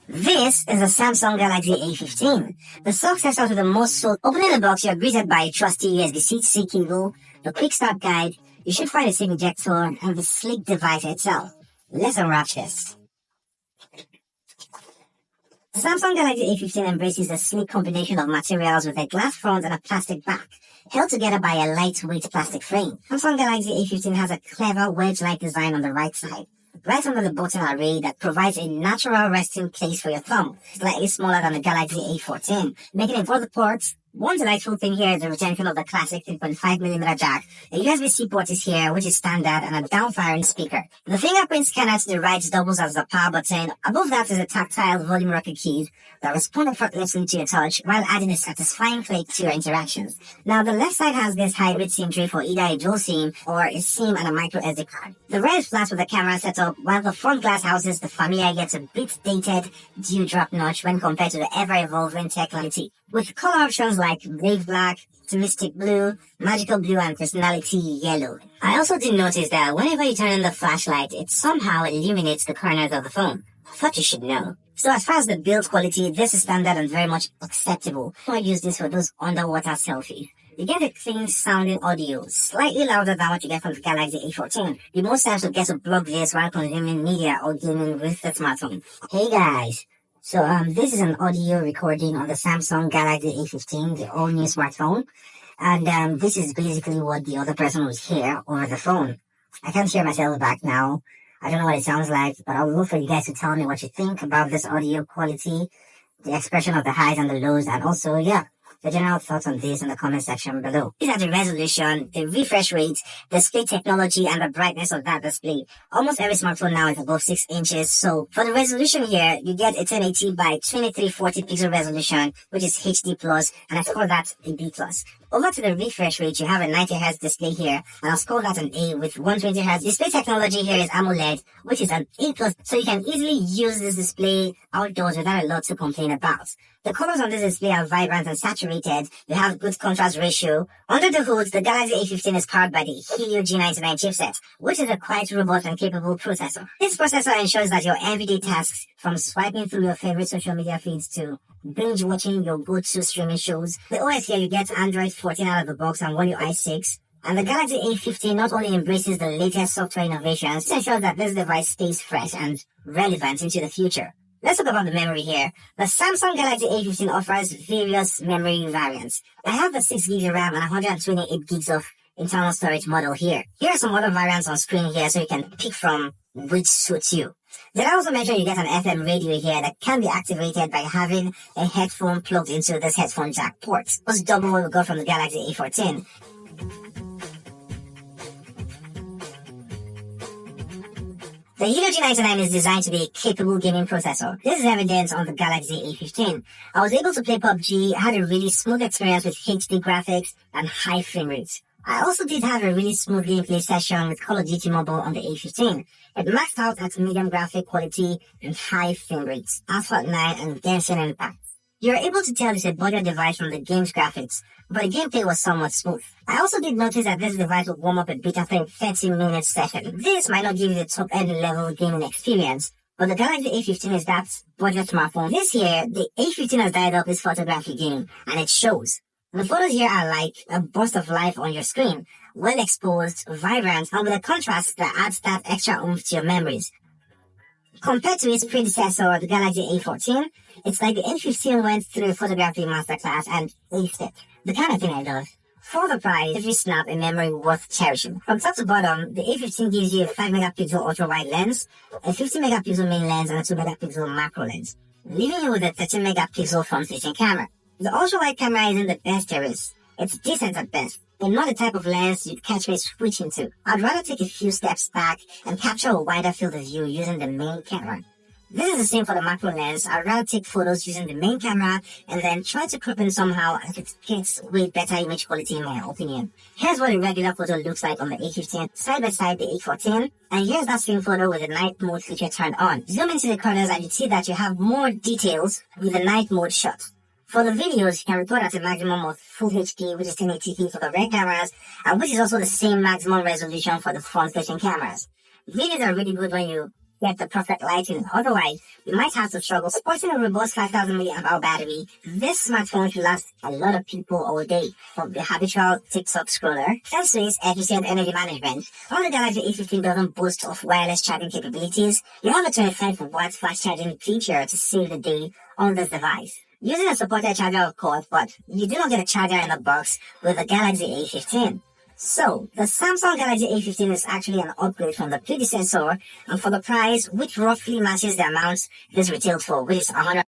This is the Samsung Galaxy A15, the successor to the most sold. Opening the box, you're greeted by a trusty USB-C cable, the quick start guide, you should find a SIM ejector, and the sleek device itself. Let's unwrap this. The Samsung Galaxy A15 embraces a sleek combination of materials with a glass front and a plastic back, held together by a lightweight plastic frame. Samsung Galaxy A15 has a clever wedge-like design on the right side, right under the button array that provides a natural resting place for your thumb, slightly smaller than the Galaxy A14, making it for the ports. One delightful thing here is the retention of the classic 3.5mm jack. A USB-C port is here, which is standard, and a down-firing speaker. The fingerprint scanner to the right doubles as the power button. Above that is a tactile volume rocker key that responds effortlessly to your touch while adding a satisfying click to your interactions. Now, the left side has this hybrid SIM tray for either a dual SIM or a SIM and a microSD card. The rear is flat with the camera setup, while the front glass houses the familiar yet a bit dated dewdrop notch when compared to the ever-evolving technology. With color options like Brave Black, Mystic Blue, Magical Blue, and Personality Yellow. I also did notice that whenever you turn on the flashlight, it somehow illuminates the corners of the phone. I thought you should know. So as far as the build quality, this is standard and very much acceptable. I use this for those underwater selfies. You get a clean sounding audio, slightly louder than what you get from the Galaxy A14. You most times will get to block this while consuming media or gaming with the smartphone. Hey guys. So this is an audio recording on the Samsung Galaxy A15, the all-new smartphone. And this is basically what the other person would hear over the phone. I can't hear myself back now. I don't know what it sounds like, but I would love for you guys to tell me what you think about this audio quality, the expression of the highs and the lows, and also, the general thoughts on this in the comment section below. These are the resolution, the refresh rate, display technology, and the brightness of that display. Almost every smartphone now is above 6 inches, so for the resolution here, you get a 1080 by 2340 pixel resolution, which is HD+, and I score that a B+. Over to the refresh rate, you have a 90Hz display here, and I'll score that an A with 120Hz. Display technology here is AMOLED, which is an A+, so you can easily use this display outdoors without a lot to complain about. The colors on this display are vibrant and saturated. They have good contrast ratio. Under the hood, the Galaxy A15 is powered by the Helio G99 chipset, which is a quite robust and capable processor. This processor ensures that your everyday tasks, from swiping through your favorite social media feeds to binge watching your go-to streaming shows. The OS here, you get Android 14 out of the box and One UI 6. And the Galaxy A15 not only embraces the latest software innovations, it ensures that this device stays fresh and relevant into the future. Let's talk about the memory here. The Samsung Galaxy A15 offers various memory variants. I have the 6GB RAM and 128GB of internal storage model here. Here are some other variants on screen here so you can pick from which suits you. Did I also mention you get an FM radio here that can be activated by having a headphone plugged into this headphone jack port. Let's double what we got from the Galaxy A14. The Helio G99 is designed to be a capable gaming processor. This is evident on the Galaxy A15. I was able to play PUBG, had a really smooth experience with HD graphics and high frame rates. I also did have a really smooth gameplay session with Call of Duty Mobile on the A15. It maxed out at medium graphic quality and high frame rates, Asphalt 9 and Genshin Impact. You're able to tell it's a budget device from the game's graphics, but the gameplay was somewhat smooth. I also did notice that this device would warm up a bit after a 30-minute session. This might not give you the top-end level gaming experience, but the Galaxy A15 is that budget smartphone. This year, the A15 has dialed up its photography game, and it shows. The photos here are like a burst of life on your screen, well exposed, vibrant, and with a contrast that adds that extra oomph to your memories. Compared to its predecessor, the Galaxy A14, it's like the A15 went through a photography masterclass and aced it. The kind of thing I love. For the price, every snap a memory worth cherishing. From top to bottom, the A15 gives you a 5MP ultra-wide lens, a 50MP main lens, and a 2MP macro lens, leaving you with a 13MP front-facing camera. The ultra-wide camera isn't the best there is. It's decent at best, but not the type of lens you'd catch me switching to. I'd rather take a few steps back and capture a wider field of view using the main camera. This is the same for the macro lens. I'd rather take photos using the main camera and then try to crop in somehow as it gets way better image quality in my opinion. Here's what a regular photo looks like on the A15 side by side the A14, and here's that same photo with the night mode feature turned on. Zoom into the corners and you see that you have more details with the night mode shot. For the videos, you can record at a maximum of Full HD, which is 1080p for the rear cameras, and which is also the same maximum resolution for the front-facing cameras. Videos are really good when you get the perfect lighting. Otherwise, you might have to struggle. Sporting a robust 5000 mAh battery, this smartphone should last a lot of people all day, from the habitual TikTok scroller. Thanks to its efficient energy management, while the Galaxy A15 doesn't boast of wireless charging capabilities, you have a 25-watt fast charging feature to save the day on this device. Using a supported charger, of course, but you do not get a charger in the box with the Galaxy A15. So, the Samsung Galaxy A15 is actually an upgrade from the predecessor, and for the price, which roughly matches the amount this retailed for, which is $100.